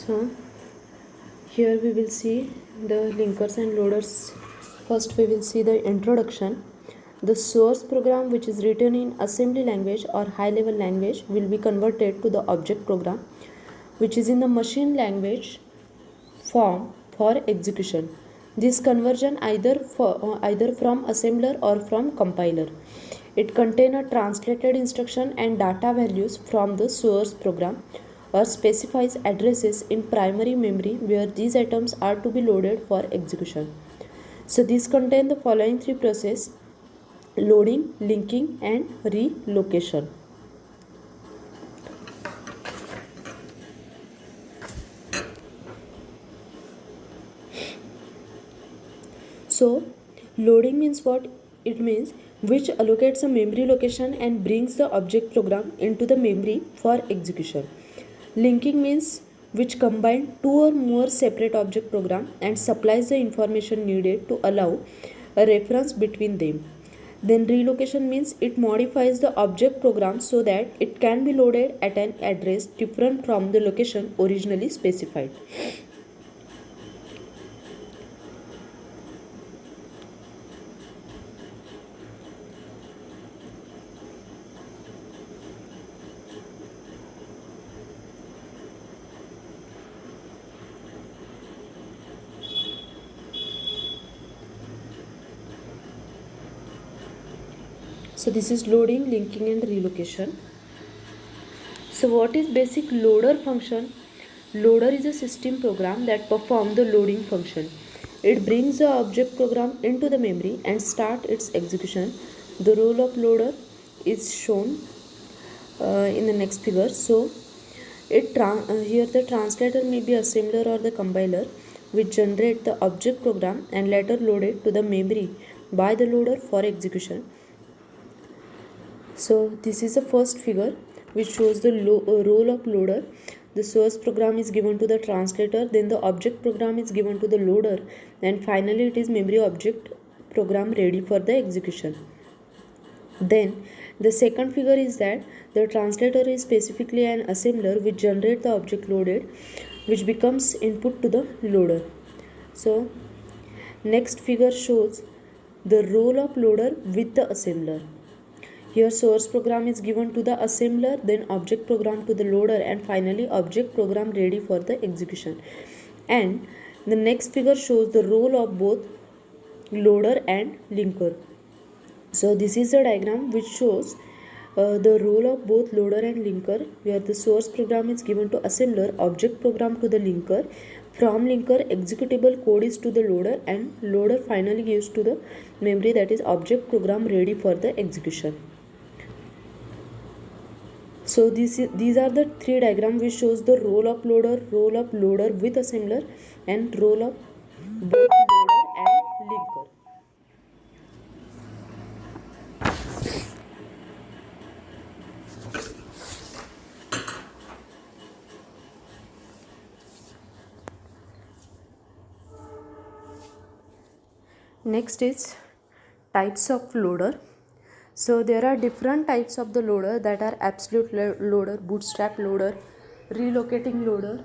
So here we will see the linkers and loaders. First we will see the introduction. The source program, which is written in assembly language or high level language, will be converted to the object program, which is in the machine language form for execution. This conversion either from assembler or from compiler. It contains a translated instruction and data values from the source program, or specifies addresses in primary memory where these items are to be loaded for execution. So these contain the following three processes: loading, linking and relocation. So loading means what? It means which allocates a memory location and brings the object program into the memory for execution. Linking means which combine two or more separate object program and supplies the information needed to allow a reference between them. Then relocation means it modifies the object program so that it can be loaded at an address different from the location originally specified. So this is loading, linking and relocation. So what is basic loader function? Loader is a system program that performs the loading function. It brings the object program into the memory and start its execution. The role of loader is shown in the next figure. So here the translator may be assembler or the compiler, which generate the object program and later load it to the memory by the loader for execution. So this is the first figure which shows the role of loader. The source program is given to the translator, then the object program is given to the loader, and finally it is memory object program ready for the execution. Then the second figure is that the translator is specifically an assembler which generates the object loaded, which becomes input to the loader. So next figure shows the role of loader with the assembler. Here source program is given to the assembler, then object program to the loader, and finally object program ready for the execution. And the next figure shows the role of both loader and linker. So this is the diagram which shows the role of both loader and linker, where the source program is given to assembler, object program to the linker. From linker, executable code is to the loader, and loader finally gives to the memory, that is object program ready for the execution. So these are the three diagrams which shows the role of loader with assembler, and role of both loader and linker. Next is types of loader. So there are different types of the loader, that are absolute loader, bootstrap loader, relocating loader,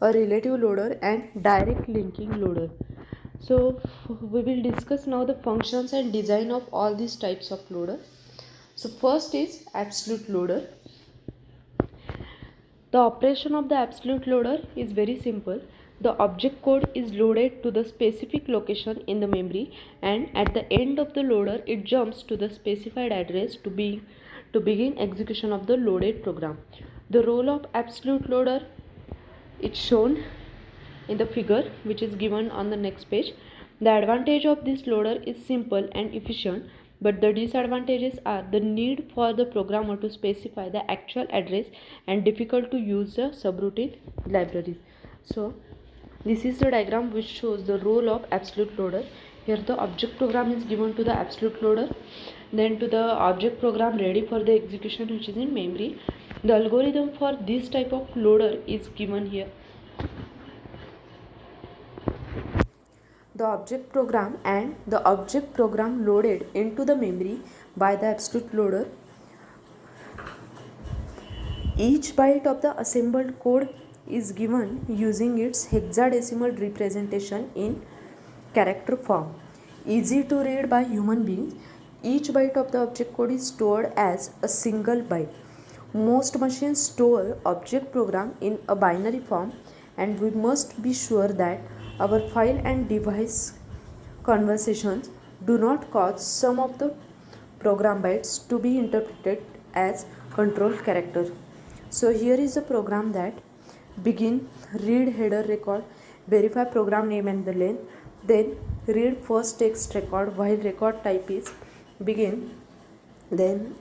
a relative loader, and direct linking loader. So we will discuss now the functions and design of all these types of loader. So first is absolute loader. The operation of the absolute loader is very simple. The object code is loaded to the specific location in the memory, and at the end of the loader it jumps to the specified address to begin execution of the loaded program. The role of absolute loader is shown in the figure which is given on the next page. The advantage of this loader is simple and efficient, but the disadvantages are the need for the programmer to specify the actual address and difficult to use the subroutine libraries. So this is the diagram which shows the role of absolute loader. Here the object program is given to the absolute loader, then to the object program ready for the execution which is in memory. The algorithm for this type of loader is given here. The object program and the object program loaded into the memory by the absolute loader Each byte of the assembled code is given using its hexadecimal representation in character form. Easy to read by human beings, each byte of the object code is stored as a single byte. Most machines store object program in a binary form, and we must be sure that our file and device conversations do not cause some of the program bytes to be interpreted as control character. So here is the program that begin, read header record, verify program name and the length, then read first text record while record type is begin, then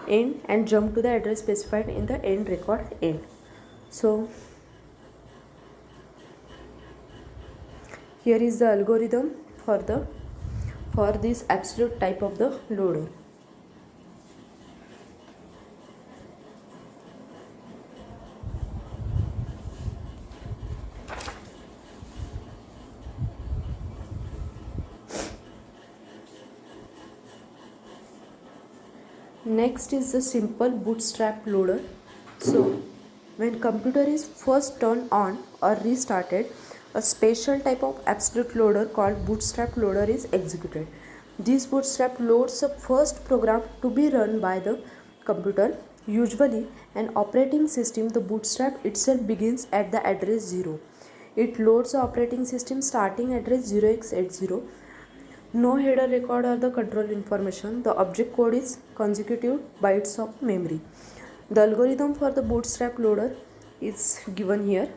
end and jump to the address specified in the end record end. So here is the algorithm for this absolute type of the loader. Next is the simple bootstrap loader. So when computer is first turned on or restarted, a special type of absolute loader called bootstrap loader is executed. This bootstrap loads the first program to be run by the computer. Usually an operating system, the bootstrap itself begins at the address 0. It loads the operating system starting address 0x80. No header record or the control information. The object code is consecutive bytes of memory. The algorithm for the bootstrap loader is given here.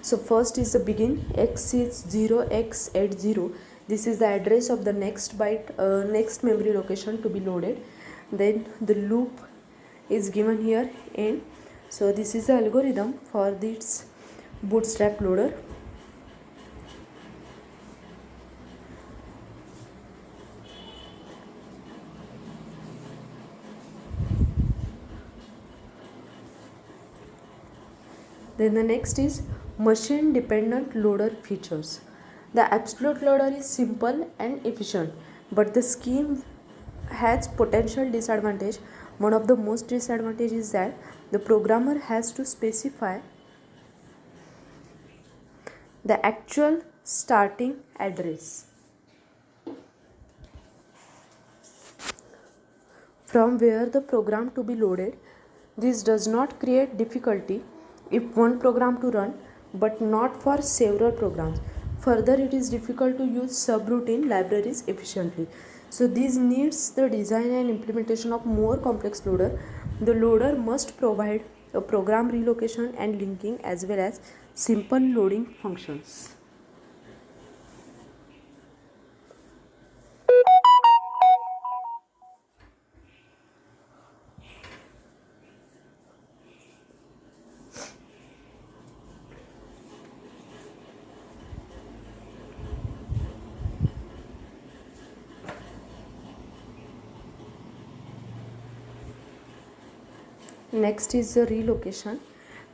So first is the begin, x is 0x80. This is the address of the next byte, next memory location to be loaded. Then the loop is given here end. So this is the algorithm for this bootstrap loader. Then the next is machine dependent loader features. The absolute loader is simple and efficient, but the scheme has potential disadvantage. One of the most disadvantages is that the programmer has to specify the actual starting address from where the program to be loaded. This does not create difficulty if one program to run, but not for several programs. Further, it is difficult to use subroutine libraries efficiently. So this needs the design and implementation of more complex loader. The loader must provide a program relocation and linking as well as simple loading functions. Next is the relocation.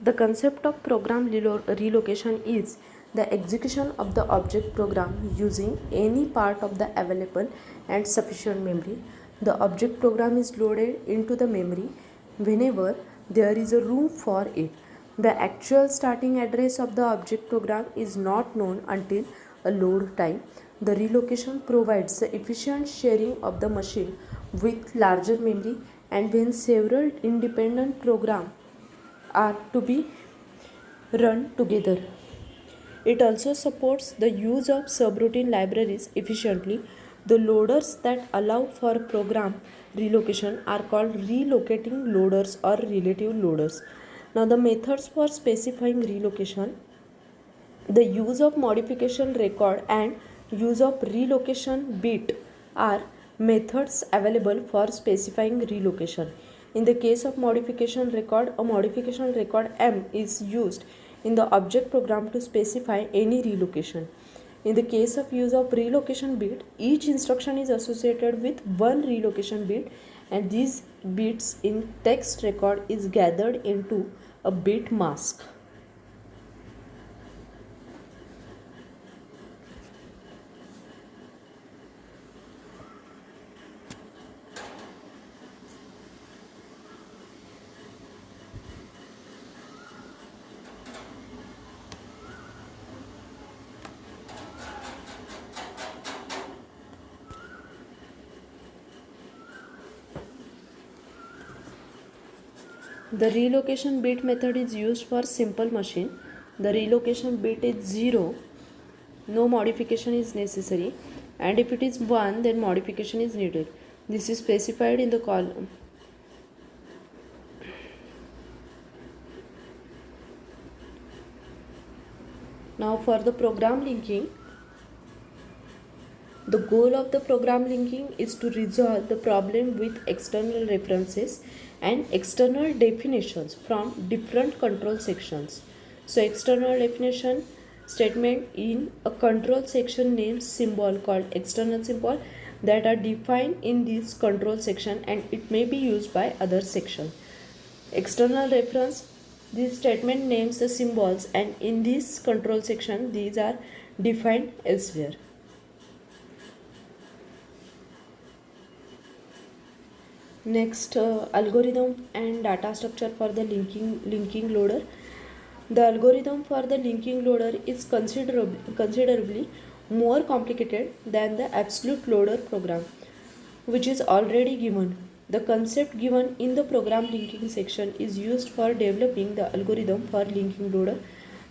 The concept of program relocation is the execution of the object program using any part of the available and sufficient memory. The object program is loaded into the memory whenever there is a room for it. The actual starting address of the object program is not known until a load time. The relocation provides the efficient sharing of the machine with larger memory, and when several independent programs are to be run together. It also supports the use of subroutine libraries efficiently. The loaders that allow for program relocation are called relocating loaders or relative loaders. Now the methods for specifying relocation: the use of modification record and use of relocation bit are methods available for specifying relocation. In the case of modification record, a modification record M is used in the object program to specify any relocation. In the case of use of relocation bit, each instruction is associated with one relocation bit, and these bits in text record is gathered into a bit mask. The relocation bit method is used for simple machine. The relocation bit is 0, no modification is necessary, and if it is 1 then modification is needed. This is specified in the column. Now for the program linking, the goal of the program linking is to resolve the problem with external references and external definitions from different control sections. So external definition statement in a control section names symbol called external symbol that are defined in this control section, and it may be used by other section. External reference, this statement names the symbols, and in this control section these are defined elsewhere. Next, algorithm and data structure for the linking loader. The algorithm for the linking loader is considerably more complicated than the absolute loader program, which is already given. The concept given in the program linking section is used for developing the algorithm for linking loader.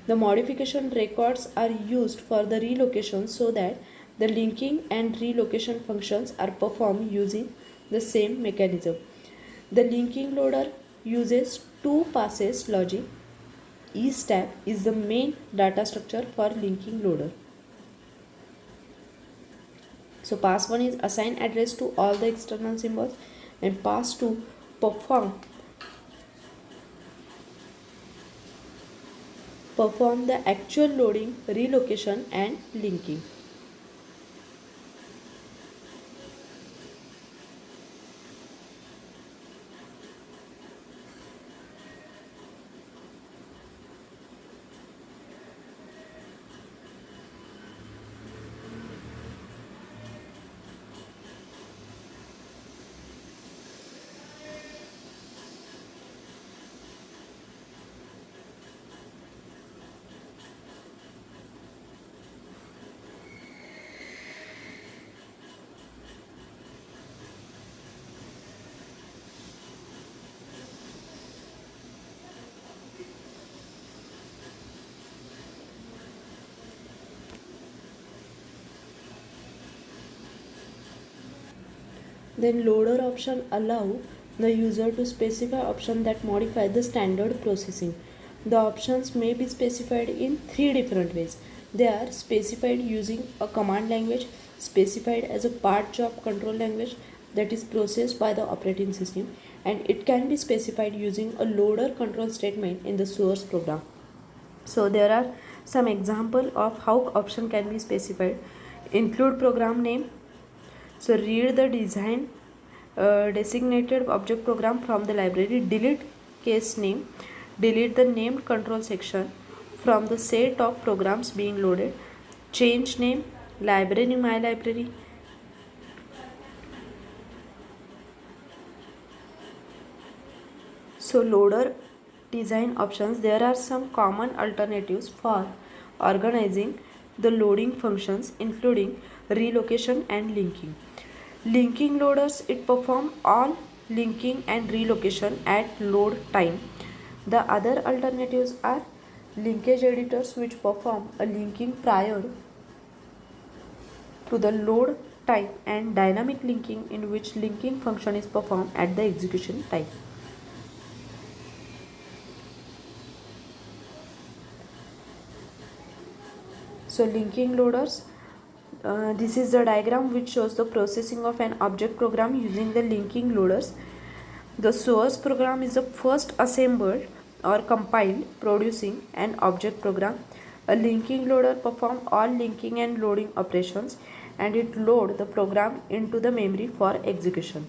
The modification records are used for the relocation so that the linking and relocation functions are performed using the same mechanism. The linking loader uses two passes logic. Each step is the main data structure for linking loader. So pass 1 is assign address to all the external symbols, and pass 2 perform the actual loading, relocation and linking. Then loader option allow the user to specify options that modify the standard processing. The options may be specified in three different ways. They are specified using a command language, specified as a part job control language that is processed by the operating system, and it can be specified using a loader control statement in the source program. So there are some example of how option can be specified. Include program name. So read the design designated object program from the library. Delete case name. Delete the named control section from the set of programs being loaded. Change name. Library my library. So loader design options. There are some common alternatives for organizing the loading functions, including relocation and linking. Linking loaders, it perform all linking and relocation at load time. The other alternatives are linkage editors, which perform a linking prior to the load time, and dynamic linking, in which linking function is performed at the execution time. So linking loaders, this is the diagram which shows the processing of an object program using the linking loaders. The source program is the first assembled or compiled producing an object program. A linking loader performs all linking and loading operations, and it loads the program into the memory for execution.